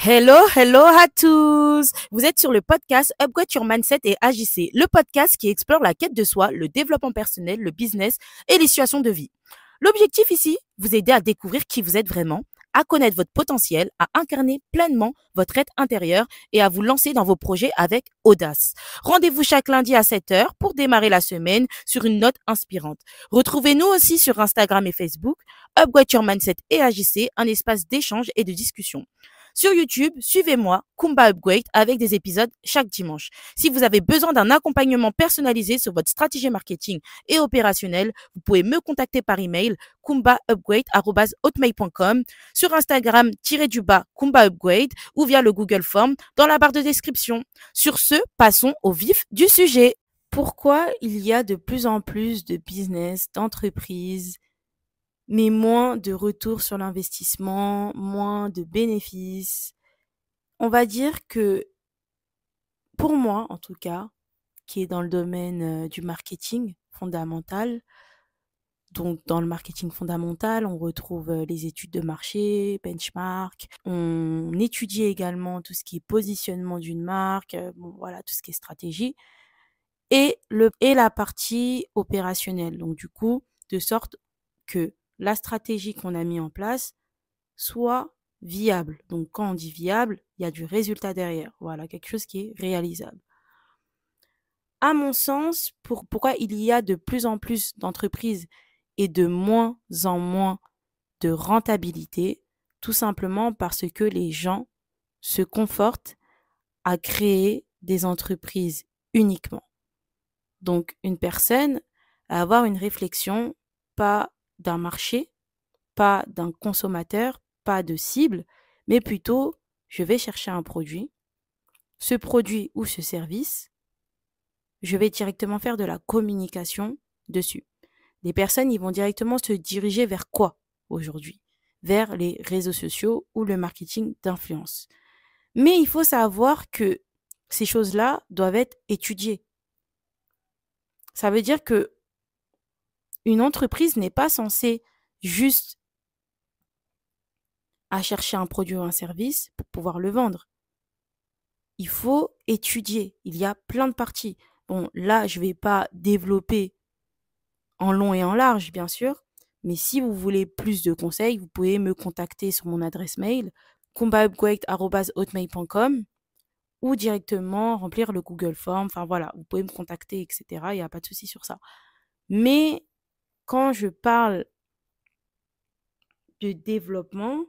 Hello, hello à tous! Vous êtes sur le podcast Upgrade Your Mindset et Agissez, le podcast qui explore la quête de soi, le développement personnel, le business et les situations de vie. L'objectif ici, vous aider à découvrir qui vous êtes vraiment, à connaître votre potentiel, à incarner pleinement votre être intérieur et à vous lancer dans vos projets avec audace. Rendez-vous chaque lundi à 7 heures pour démarrer la semaine sur une note inspirante. Retrouvez-nous aussi sur Instagram et Facebook, Upgrade Your Mindset et Agissez, un espace d'échange et de discussion. Sur YouTube, suivez-moi, Kumba Upgrade, avec des épisodes chaque dimanche. Si vous avez besoin d'un accompagnement personnalisé sur votre stratégie marketing et opérationnelle, vous pouvez me contacter par email kumbaupgrade@hotmail.com, sur Instagram Kumba Upgrade ou via le Google Form dans la barre de description. Sur ce, passons au vif du sujet. Pourquoi il y a de plus en plus de business, d'entreprises, mais moins de retour sur l'investissement, moins de bénéfices? On va dire que, pour moi en tout cas, qui est dans le domaine du marketing fondamental, donc dans le marketing fondamental, on retrouve les études de marché, benchmark, on étudie également tout ce qui est positionnement d'une marque, bon voilà, tout ce qui est stratégie, et la partie opérationnelle. Donc du coup, de sorte que la stratégie qu'on a mis en place soit viable. Donc quand on dit viable, il y a du résultat derrière. Voilà, quelque chose qui est réalisable. À mon sens, pourquoi il y a de plus en plus d'entreprises et de moins en moins de rentabilité? Tout simplement parce que les gens se confortent à créer des entreprises uniquement. Donc une personne à avoir une réflexion, pas d'un marché, pas d'un consommateur, pas de cible, mais plutôt je vais chercher un produit, ce produit ou ce service, je vais directement faire de la communication dessus. Les personnes, ils vont directement se diriger vers quoi aujourd'hui? Vers les réseaux sociaux ou le marketing d'influence. Mais il faut savoir que ces choses-là doivent être étudiées. Ça veut dire que une entreprise n'est pas censée juste à chercher un produit ou un service pour pouvoir le vendre. Il faut étudier. Il y a plein de parties. Bon, là, je ne vais pas développer en long et en large, bien sûr. Mais si vous voulez plus de conseils, vous pouvez me contacter sur mon adresse mail kumbaupgrade@hotmail.com ou directement remplir le Google Form. Enfin voilà, vous pouvez me contacter, etc. Il n'y a pas de souci sur ça. Mais quand je parle de développement,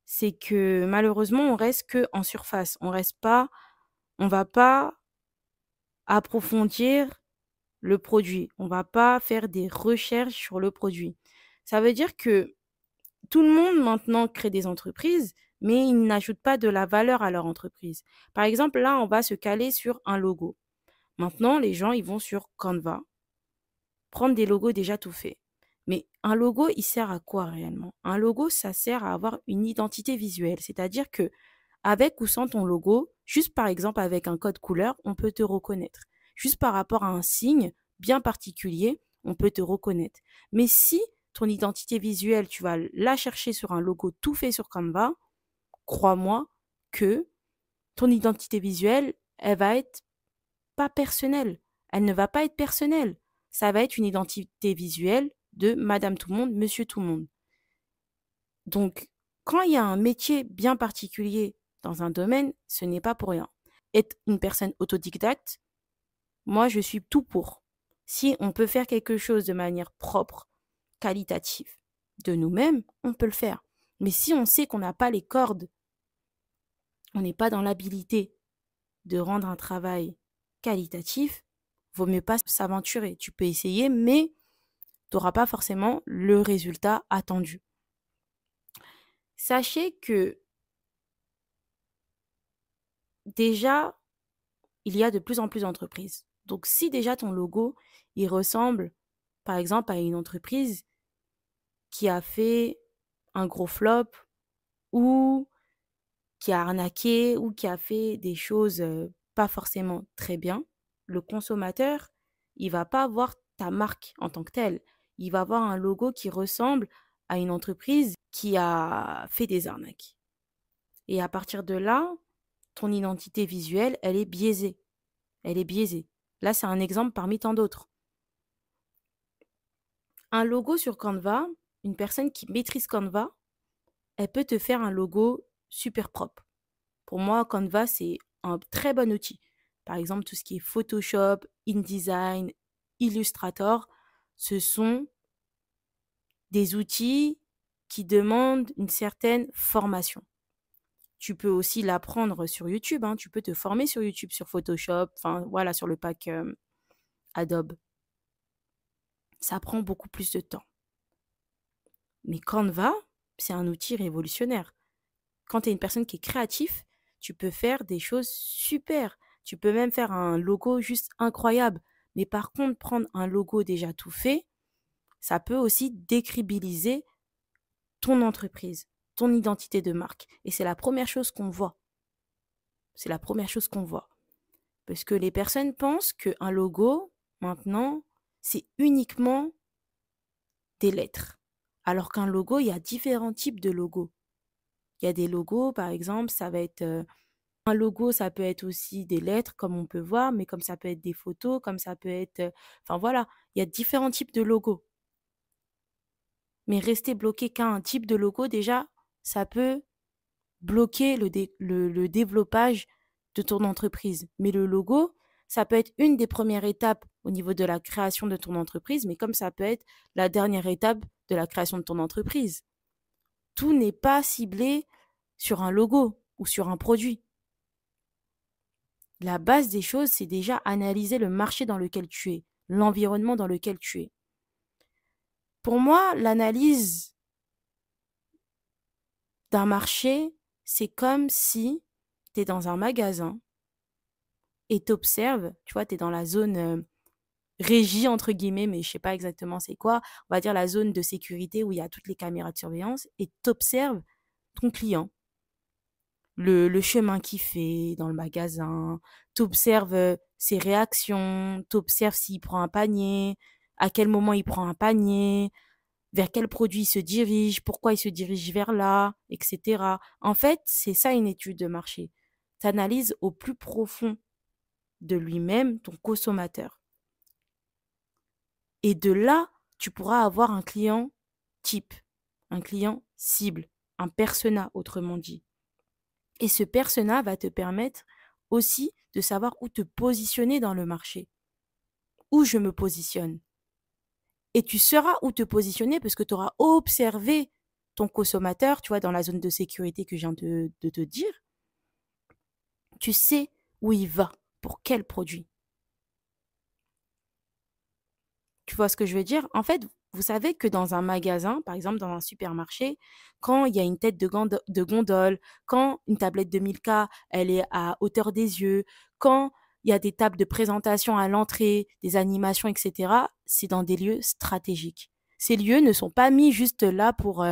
c'est que malheureusement, on reste que en surface. On va pas approfondir le produit. On va pas faire des recherches sur le produit. Ça veut dire que tout le monde maintenant crée des entreprises, mais ils n'ajoutent pas de la valeur à leur entreprise. Par exemple, là, on va se caler sur un logo. Maintenant, les gens, ils vont sur Canva, prendre des logos déjà tout faits. Mais un logo, il sert à quoi réellement? Un logo, ça sert à avoir une identité visuelle. C'est-à-dire que avec ou sans ton logo, juste par exemple avec un code couleur, on peut te reconnaître. Juste par rapport à un signe bien particulier, on peut te reconnaître. Mais si ton identité visuelle, tu vas la chercher sur un logo tout fait sur Canva, crois-moi que ton identité visuelle, elle va être pas personnelle. Elle ne va pas être personnelle. Ça va être une identité visuelle de Madame Tout le monde, Monsieur Tout le monde. Donc, quand il y a un métier bien particulier dans un domaine, ce n'est pas pour rien. Être une personne autodidacte, moi, je suis tout pour. Si on peut faire quelque chose de manière propre, qualitative, de nous-mêmes, on peut le faire. Mais si on sait qu'on n'a pas les cordes, on n'est pas dans l'habilité de rendre un travail qualitatif, vaut mieux pas s'aventurer. Tu peux essayer, mais tu n'auras pas forcément le résultat attendu. Sachez que déjà, il y a de plus en plus d'entreprises. Donc, si déjà ton logo, il ressemble, par exemple, à une entreprise qui a fait un gros flop ou qui a arnaqué ou qui a fait des choses pas forcément très bien, le consommateur, il va pas voir ta marque en tant que telle. Il va voir un logo qui ressemble à une entreprise qui a fait des arnaques. Et à partir de là, ton identité visuelle, elle est biaisée. Elle est biaisée. Là, c'est un exemple parmi tant d'autres. Un logo sur Canva, une personne qui maîtrise Canva, elle peut te faire un logo super propre. Pour moi, Canva, c'est un très bon outil. Par exemple, tout ce qui est Photoshop, InDesign, Illustrator, ce sont des outils qui demandent une certaine formation. Tu peux aussi l'apprendre sur YouTube, hein. Tu peux te former sur YouTube, sur Photoshop, enfin voilà, sur le pack Adobe. Ça prend beaucoup plus de temps. Mais Canva, c'est un outil révolutionnaire. Quand tu es une personne qui est créative, tu peux faire des choses super. Tu peux même faire un logo juste incroyable. Mais par contre, prendre un logo déjà tout fait, ça peut aussi décrédibiliser ton entreprise, ton identité de marque. Et c'est la première chose qu'on voit. C'est la première chose qu'on voit. Parce que les personnes pensent qu'un logo, maintenant, c'est uniquement des lettres. Alors qu'un logo, il y a différents types de logos. Il y a des logos, par exemple, ça va être un logo, ça peut être aussi des lettres, comme on peut voir, mais comme ça peut être des photos, comme ça peut être... Enfin voilà, il y a différents types de logos. Mais rester bloqué qu'à un type de logo, déjà, ça peut bloquer le développage de ton entreprise. Mais le logo, ça peut être une des premières étapes au niveau de la création de ton entreprise, mais comme ça peut être la dernière étape de la création de ton entreprise. Tout n'est pas ciblé sur un logo ou sur un produit. La base des choses, c'est déjà analyser le marché dans lequel tu es, l'environnement dans lequel tu es. Pour moi, l'analyse d'un marché, c'est comme si tu es dans un magasin et t'observes, tu vois, tu es dans la zone régie, entre guillemets, mais je sais pas exactement c'est quoi, on va dire la zone de sécurité où il y a toutes les caméras de surveillance, et t'observes ton client, le chemin qu'il fait dans le magasin, t'observes ses réactions, t'observes s'il prend un panier, à quel moment il prend un panier, vers quel produit il se dirige, pourquoi il se dirige vers là, etc. En fait, c'est ça une étude de marché. Tu analyses au plus profond de lui-même ton consommateur. Et de là, tu pourras avoir un client type, un client cible, un persona, autrement dit. Et ce persona va te permettre aussi de savoir où te positionner dans le marché. Où je me positionne. Et tu sauras où te positionner parce que tu auras observé ton consommateur, tu vois, dans la zone de sécurité que je viens de te dire. Tu sais où il va, pour quel produit. Tu vois ce que je veux dire? En fait, vous savez que dans un magasin, par exemple dans un supermarché, quand il y a une tête de gondole, quand une tablette de Milka, elle est à hauteur des yeux, quand il y a des tables de présentation à l'entrée, des animations, etc., c'est dans des lieux stratégiques. Ces lieux ne sont pas mis juste là pour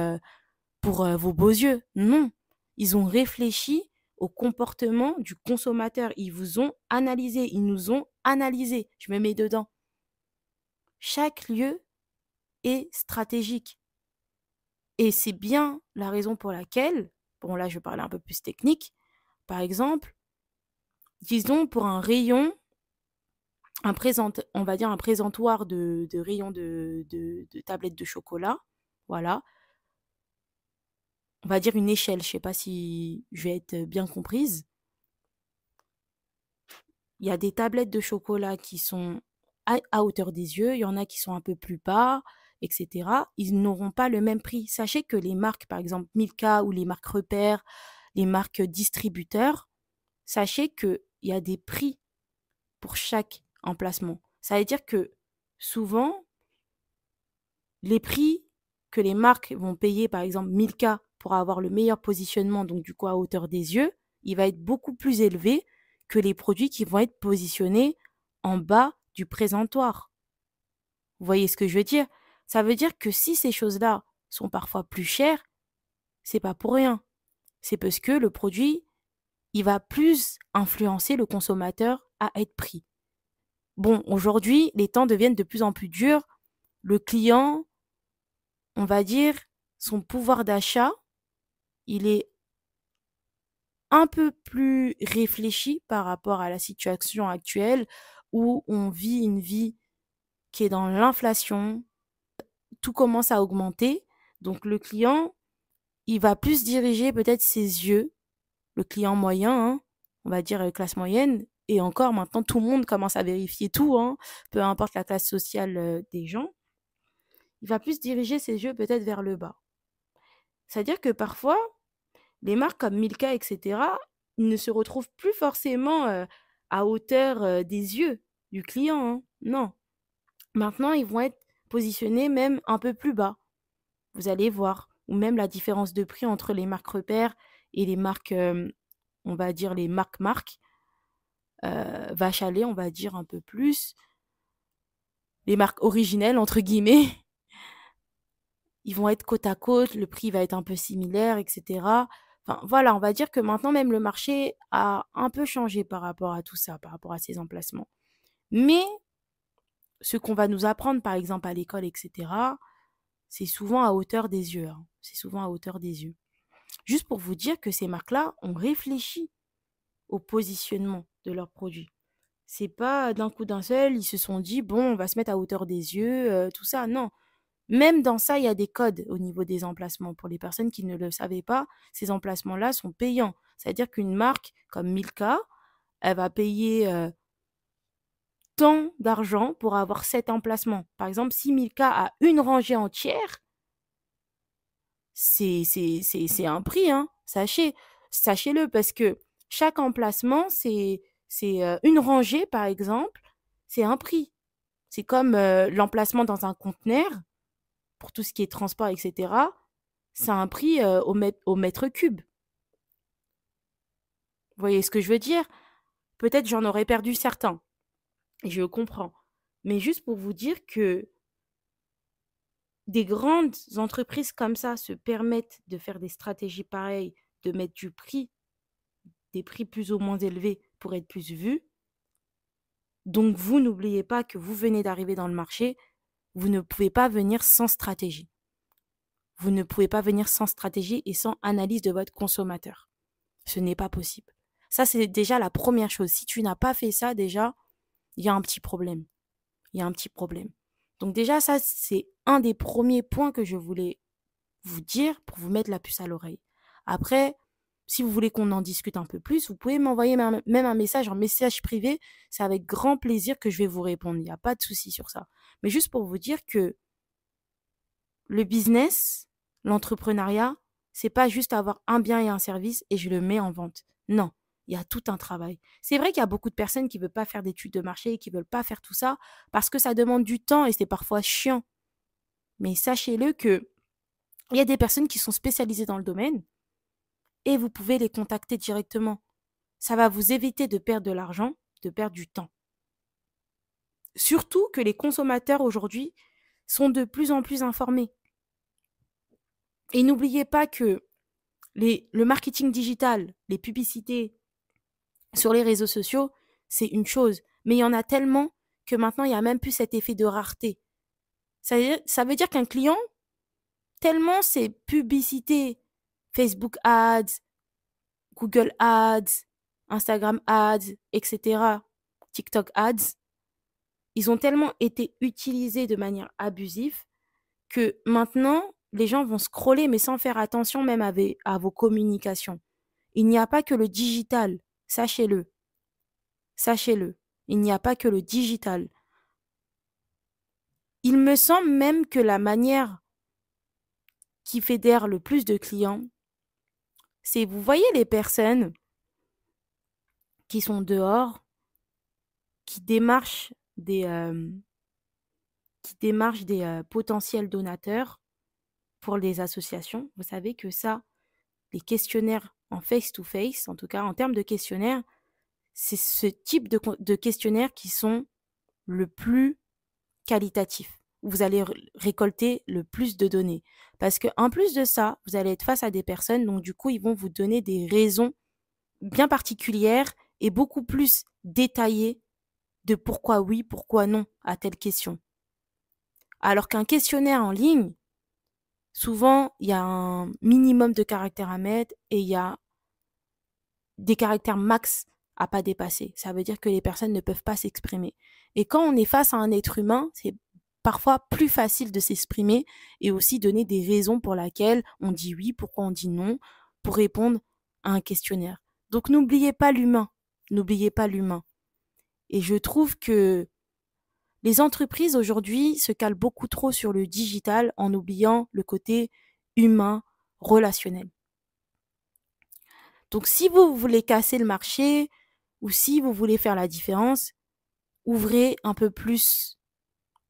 vos beaux yeux. Non, ils ont réfléchi au comportement du consommateur. Ils vous ont analysé, ils nous ont analysé. Je me mets dedans. Chaque lieu est stratégique. Et c'est bien la raison pour laquelle, bon là je vais parler un peu plus technique, par exemple, disons pour un rayon, on va dire un présentoir de rayon de tablettes de chocolat, voilà, on va dire une échelle, je sais pas si je vais être bien comprise. Il y a des tablettes de chocolat qui sont à hauteur des yeux, il y en a qui sont un peu plus bas, etc. Ils n'auront pas le même prix. Sachez que les marques, par exemple Milka ou les marques Repères, les marques distributeurs, sachez qu'il y a des prix pour chaque emplacement. Ça veut dire que souvent, les prix que les marques vont payer, par exemple Milka, pour avoir le meilleur positionnement, donc du coup à hauteur des yeux, il va être beaucoup plus élevé que les produits qui vont être positionnés en bas du présentoir. Vous voyez ce que je veux dire? Ça veut dire que si ces choses-là sont parfois plus chères, c'est pas pour rien. C'est parce que le produit, il va plus influencer le consommateur à être pris. Bon, aujourd'hui, les temps deviennent de plus en plus durs. Le client, on va dire, son pouvoir d'achat, il est un peu plus réfléchi par rapport à la situation actuelle où on vit une vie qui est dans l'inflation, tout commence à augmenter. Donc le client, il va plus diriger peut-être ses yeux, le client moyen, hein, on va dire classe moyenne, et encore maintenant tout le monde commence à vérifier tout, hein, peu importe la classe sociale des gens, il va plus diriger ses yeux peut-être vers le bas. C'est-à-dire que parfois, les marques comme Milka, etc., ne se retrouvent plus forcément à hauteur des yeux du client, hein. Non. Maintenant, ils vont être positionnés même un peu plus bas. Vous allez voir. Ou même la différence de prix entre les marques repères et les marques, on va dire les marques, vache à lait, on va dire un peu plus. Les marques originelles, entre guillemets, ils vont être côte à côte, le prix va être un peu similaire, etc. Enfin, voilà, on va dire que maintenant, même le marché a un peu changé par rapport à tout ça, par rapport à ces emplacements. Mais ce qu'on va nous apprendre, par exemple, à l'école, etc., c'est souvent à hauteur des yeux, hein. C'est souvent à hauteur des yeux. Juste pour vous dire que ces marques-là ont réfléchi au positionnement de leurs produits. C'est pas d'un coup d'un seul, ils se sont dit, bon, on va se mettre à hauteur des yeux, tout ça. Non. Même dans ça, il y a des codes au niveau des emplacements. Pour les personnes qui ne le savaient pas, ces emplacements-là sont payants. C'est-à-dire qu'une marque comme Milka, elle va payer tant d'argent pour avoir cet emplacement. Par exemple, si Milka a une rangée entière, c'est un prix, hein. Sachez-le, parce que chaque emplacement, c'est une rangée, par exemple, c'est un prix. C'est comme l'emplacement dans un conteneur, pour tout ce qui est transport, etc. C'est un prix au mètre cube. Vous voyez ce que je veux dire? Peut-être j'en aurais perdu certains, et je comprends. Mais juste pour vous dire que des grandes entreprises comme ça se permettent de faire des stratégies pareilles, de mettre du prix, des prix plus ou moins élevés pour être plus vus. Donc vous n'oubliez pas que vous venez d'arriver dans le marché, vous ne pouvez pas venir sans stratégie. Vous ne pouvez pas venir sans stratégie et sans analyse de votre consommateur. Ce n'est pas possible. Ça, c'est déjà la première chose. Si tu n'as pas fait ça, déjà, il y a un petit problème. Il y a un petit problème. Donc déjà, ça, c'est un des premiers points que je voulais vous dire pour vous mettre la puce à l'oreille. Après, si vous voulez qu'on en discute un peu plus, vous pouvez m'envoyer même un message en message privé. C'est avec grand plaisir que je vais vous répondre. Il n'y a pas de souci sur ça. Mais juste pour vous dire que le business, l'entrepreneuriat, c'est pas juste avoir un bien et un service et je le mets en vente. Non, il y a tout un travail. C'est vrai qu'il y a beaucoup de personnes qui veulent pas faire d'études de marché et qui veulent pas faire tout ça parce que ça demande du temps et c'est parfois chiant. Mais sachez-le que il y a des personnes qui sont spécialisées dans le domaine et vous pouvez les contacter directement. Ça va vous éviter de perdre de l'argent, de perdre du temps. Surtout que les consommateurs aujourd'hui sont de plus en plus informés. Et n'oubliez pas que le marketing digital, les publicités sur les réseaux sociaux, c'est une chose. Mais il y en a tellement que maintenant, il n'y a même plus cet effet de rareté. Ça veut dire qu'un client, tellement ces publicités, Facebook Ads, Google Ads, Instagram Ads, etc., TikTok Ads, ils ont tellement été utilisés de manière abusive que maintenant, les gens vont scroller, mais sans faire attention même à vos communications. Il n'y a pas que le digital, sachez-le. Sachez-le, il n'y a pas que le digital. Il me semble même que la manière qui fédère le plus de clients, c'est, vous voyez les personnes qui sont dehors, qui démarchent des potentiels donateurs pour les associations. Vous savez que ça, les questionnaires en face-to-face, en tout cas en termes de questionnaires, c'est ce type de questionnaires qui sont le plus qualitatifs, où vous allez récolter le plus de données. Parce qu'en plus de ça, vous allez être face à des personnes, donc du coup, ils vont vous donner des raisons bien particulières et beaucoup plus détaillées de pourquoi oui, pourquoi non à telle question. Alors qu'un questionnaire en ligne, souvent, il y a un minimum de caractères à mettre et il y a des caractères max à pas dépasser. Ça veut dire que les personnes ne peuvent pas s'exprimer. Et quand on est face à un être humain, c'est parfois plus facile de s'exprimer et aussi donner des raisons pour lesquelles on dit oui, pourquoi on dit non, pour répondre à un questionnaire. Donc n'oubliez pas l'humain. N'oubliez pas l'humain. Et je trouve que les entreprises aujourd'hui se calent beaucoup trop sur le digital en oubliant le côté humain, relationnel. Donc si vous voulez casser le marché ou si vous voulez faire la différence, ouvrez un peu plus,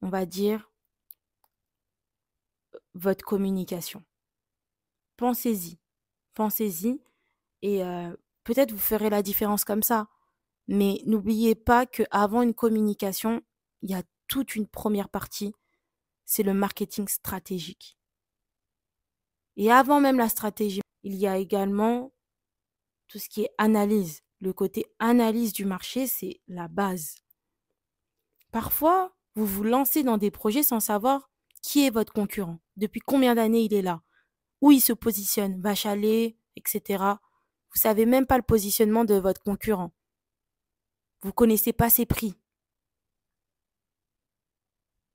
on va dire, votre communication. Pensez-y, pensez-y et peut-être vous ferez la différence comme ça. Mais n'oubliez pas qu'avant une communication, il y a toute une première partie, c'est le marketing stratégique. Et avant même la stratégie, il y a également tout ce qui est analyse. Le côté analyse du marché, c'est la base. Parfois, vous vous lancez dans des projets sans savoir qui est votre concurrent, depuis combien d'années il est là, où il se positionne, vache à lait, etc. Vous savez même pas le positionnement de votre concurrent. Vous connaissez pas ses prix.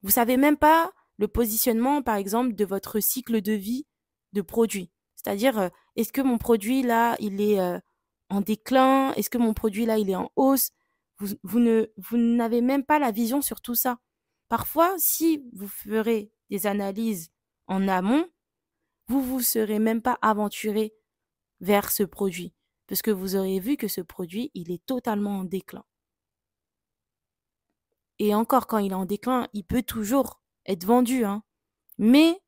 Vous savez même pas le positionnement, par exemple, de votre cycle de vie de produit. C'est-à-dire, est-ce que mon produit là, il est en déclin? Est-ce que mon produit là, il est en hausse? Vous n'avez même pas la vision sur tout ça. Parfois, si vous ferez des analyses en amont, vous serez même pas aventuré vers ce produit, parce que vous aurez vu que ce produit, il est totalement en déclin. Et encore, quand il est en déclin, il peut toujours être vendu, hein. Mais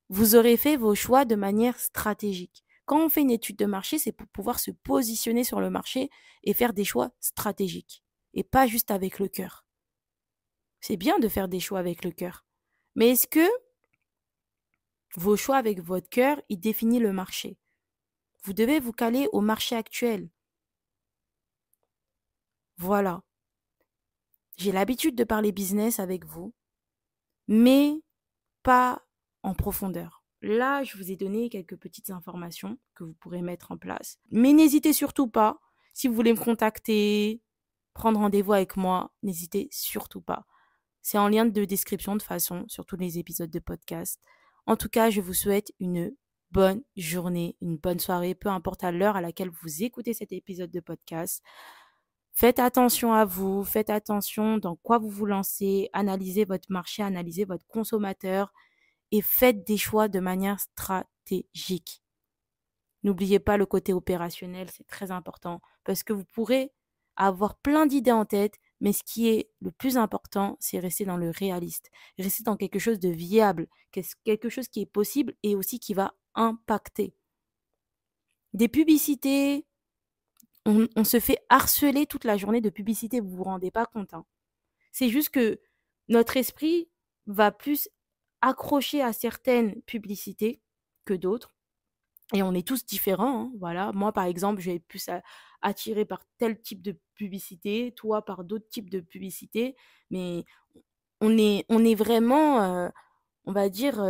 vous aurez fait vos choix de manière stratégique. Quand on fait une étude de marché, c'est pour pouvoir se positionner sur le marché et faire des choix stratégiques. Et pas juste avec le cœur. C'est bien de faire des choix avec le cœur. Mais est-ce que vos choix avec votre cœur, ils définissent le marché? Vous devez vous caler au marché actuel. Voilà. J'ai l'habitude de parler business avec vous, mais pas en profondeur. Là, je vous ai donné quelques petites informations que vous pourrez mettre en place. Mais n'hésitez surtout pas, si vous voulez me contacter, prendre rendez-vous avec moi, n'hésitez surtout pas. C'est en lien de description de toute façon sur tous les épisodes de podcast. En tout cas, je vous souhaite une bonne journée, une bonne soirée, peu importe à l'heure à laquelle vous écoutez cet épisode de podcast. Faites attention à vous, faites attention dans quoi vous vous lancez, analysez votre marché, analysez votre consommateur et faites des choix de manière stratégique. N'oubliez pas le côté opérationnel, c'est très important parce que vous pourrez avoir plein d'idées en tête, mais ce qui est le plus important, c'est rester dans le réaliste, rester dans quelque chose de viable, quelque chose qui est possible et aussi qui va impacter. Des publicités, on se fait harceler toute la journée de publicités, vous vous rendez pas compte, hein. C'est juste que notre esprit va plus accrocher à certaines publicités que d'autres. Et on est tous différents, hein, voilà. Moi, par exemple, je vais être plus attirée par tel type de publicité, toi par d'autres types de publicités. Mais on est vraiment, on va dire,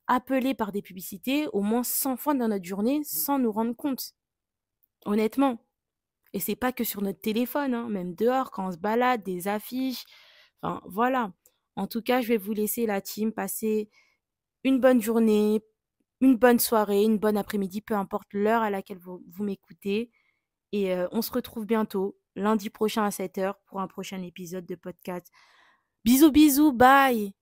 appelés par des publicités au moins 100 fois dans notre journée sans nous rendre compte, honnêtement. Et c'est pas que sur notre téléphone, hein, même dehors, quand on se balade, des affiches. Enfin, voilà. En tout cas, je vais vous laisser la team passer une bonne journée, une bonne soirée, une bonne après-midi, peu importe l'heure à laquelle vous m'écoutez. Et on se retrouve bientôt, lundi prochain à 7h pour un prochain épisode de podcast. Bisous, bisous, bye!